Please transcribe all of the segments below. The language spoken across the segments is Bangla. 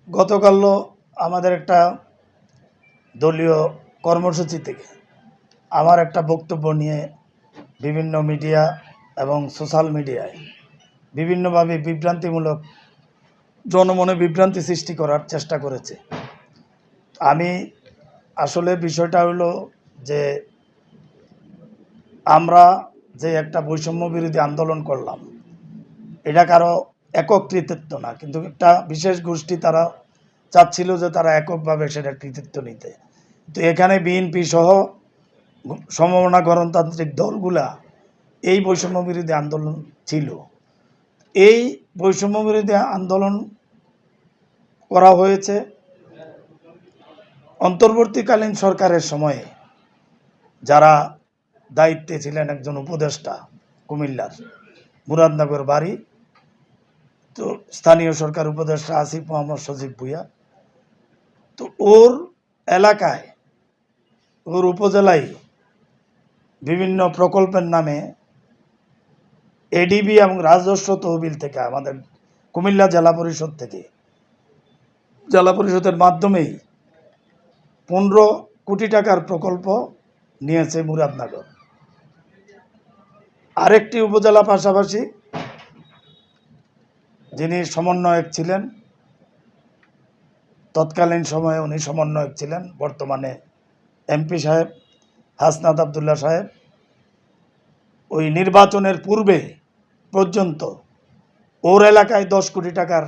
গতকালও আমাদের একটা দলীয় কর্মসূচি থেকে আমার একটা বক্তব্য নিয়ে বিভিন্ন মিডিয়া এবং সোশ্যাল মিডিয়ায় বিভিন্নভাবে বিভ্রান্তিমূলক জনমনে বিভ্রান্তি সৃষ্টি করার চেষ্টা করেছে। আমি আসলে বিষয়টা হলো যে আমরা যে একটা বৈষম্য বিরোধী আন্দোলন করলাম, এটা কারো একক কৃতিত্ব না, কিন্তু একটা বিশেষ গোষ্ঠী তারা চাচ্ছিল যে তারা এককভাবে সেটা কৃতিত্ব নিতে। তো এখানে বিএনপি সহ সমমনা গণতান্ত্রিক দলগুলা এই বৈষম্য বিরোধী আন্দোলন ছিল। এই বৈষম্য বিরোধী আন্দোলন করা হয়েছে অন্তর্বর্তীকালীন সরকারের সময়ে। যারা দায়িত্বে ছিলেন একজন উপদেষ্টা, কুমিল্লার মুরাদনগর বাড়ি, তো স্থানীয় সরকার উপদেষ্টা আসিফ মোহাম্মদ সজীব ভুঁইয়া, তো ওর এলাকায় ওর উপজেলায় বিভিন্ন প্রকল্পের নামে এডিবি এবং রাজস্ব তহবিল থেকে আমাদের কুমিল্লা জেলা পরিষদ থেকে জেলা পরিষদের মাধ্যমেই 15 কোটি টাকার প্রকল্প নিয়েছে মুরাদনগর। আরেকটি উপজেলা পাশাপাশি যিনি সমন্বয়ক ছিলেন, তৎকালীন সময়ে উনি সমন্বয়ক ছিলেন, বর্তমানে এমপি সাহেব হাসনাত আবদুল্লাহ সাহেব, ওই নির্বাচনের পূর্বে পর্যন্ত ওর এলাকায় 10 কোটি টাকার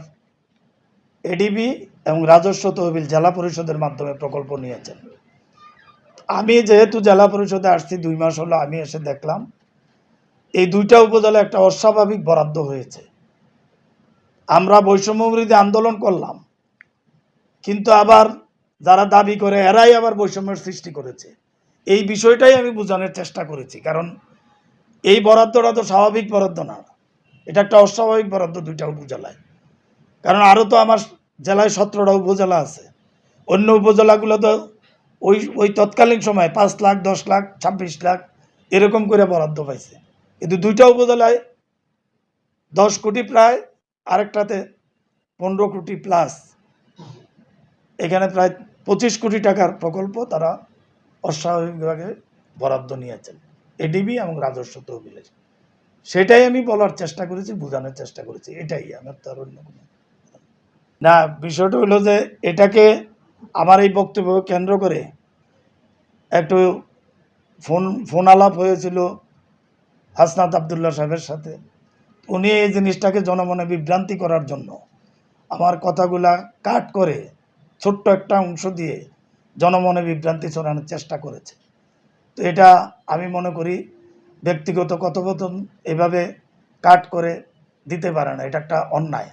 এডিবি এবং রাজস্ব তহবিল জেলা পরিষদের মাধ্যমে প্রকল্প নিয়েছেন। আমি যেহেতু জেলা পরিষদে আসছি 2 মাস হলো, আমি এসে দেখলাম এই দুইটা উপজেলা একটা অস্বাভাবিক বরাদ্দ হয়েছে। আমরা বৈষম্য বিরোধী আন্দোলন করলাম, কিন্তু আবার যারা দাবি করে এরাই আবার বৈষম্যের সৃষ্টি করেছে। এই বিষয়টাই আমি বোঝানোর চেষ্টা করেছি, কারণ এই বরাদ্দটা তো স্বাভাবিক বরাদ্দ না, এটা একটা অস্বাভাবিক বরাদ্দ দুইটা উপজেলায়। কারণ আরও তো আমার জেলায় 17টা উপজেলা আছে, অন্য উপজেলাগুলো তো ওই তৎকালীন সময় 5 লাখ, 10 লাখ, 26 লাখ এরকম করে বরাদ্দ পাইছে, কিন্তু দুইটা উপজেলায় 10 কোটি প্রায়, আরেকটাতে 15 কোটি প্লাস, এখানে প্রায় 25 কোটি টাকার প্রকল্প তারা অস্বাভাবিকভাবে বরাদ্দ নিয়েছেন এডিবি এবং রাজস্ব তহবিলের। সেটাই আমি বলার চেষ্টা করেছি, বোঝানোর চেষ্টা করেছি, এটাই আমার তো আর অন্য কোনো না। বিষয়টা হলো যে এটাকে আমার এই বক্তব্য কেন্দ্র করে একটু ফোন আলাপ হয়েছিল হাসনাত আবদুল্লাহ সাহেবের সাথে। উনি এই জিনিসটাকে জনমনে বিভ্রান্তি করার জন্য আমার কথাগুলা কাট করে ছোট্ট একটা অংশ দিয়ে জনমনে বিভ্রান্তি ছড়ানোর চেষ্টা করেছে। তো এটা আমি মনে করি ব্যক্তিগত কথোপকথন এভাবে কাট করে দিতে পারে না, এটা একটা অন্যায়।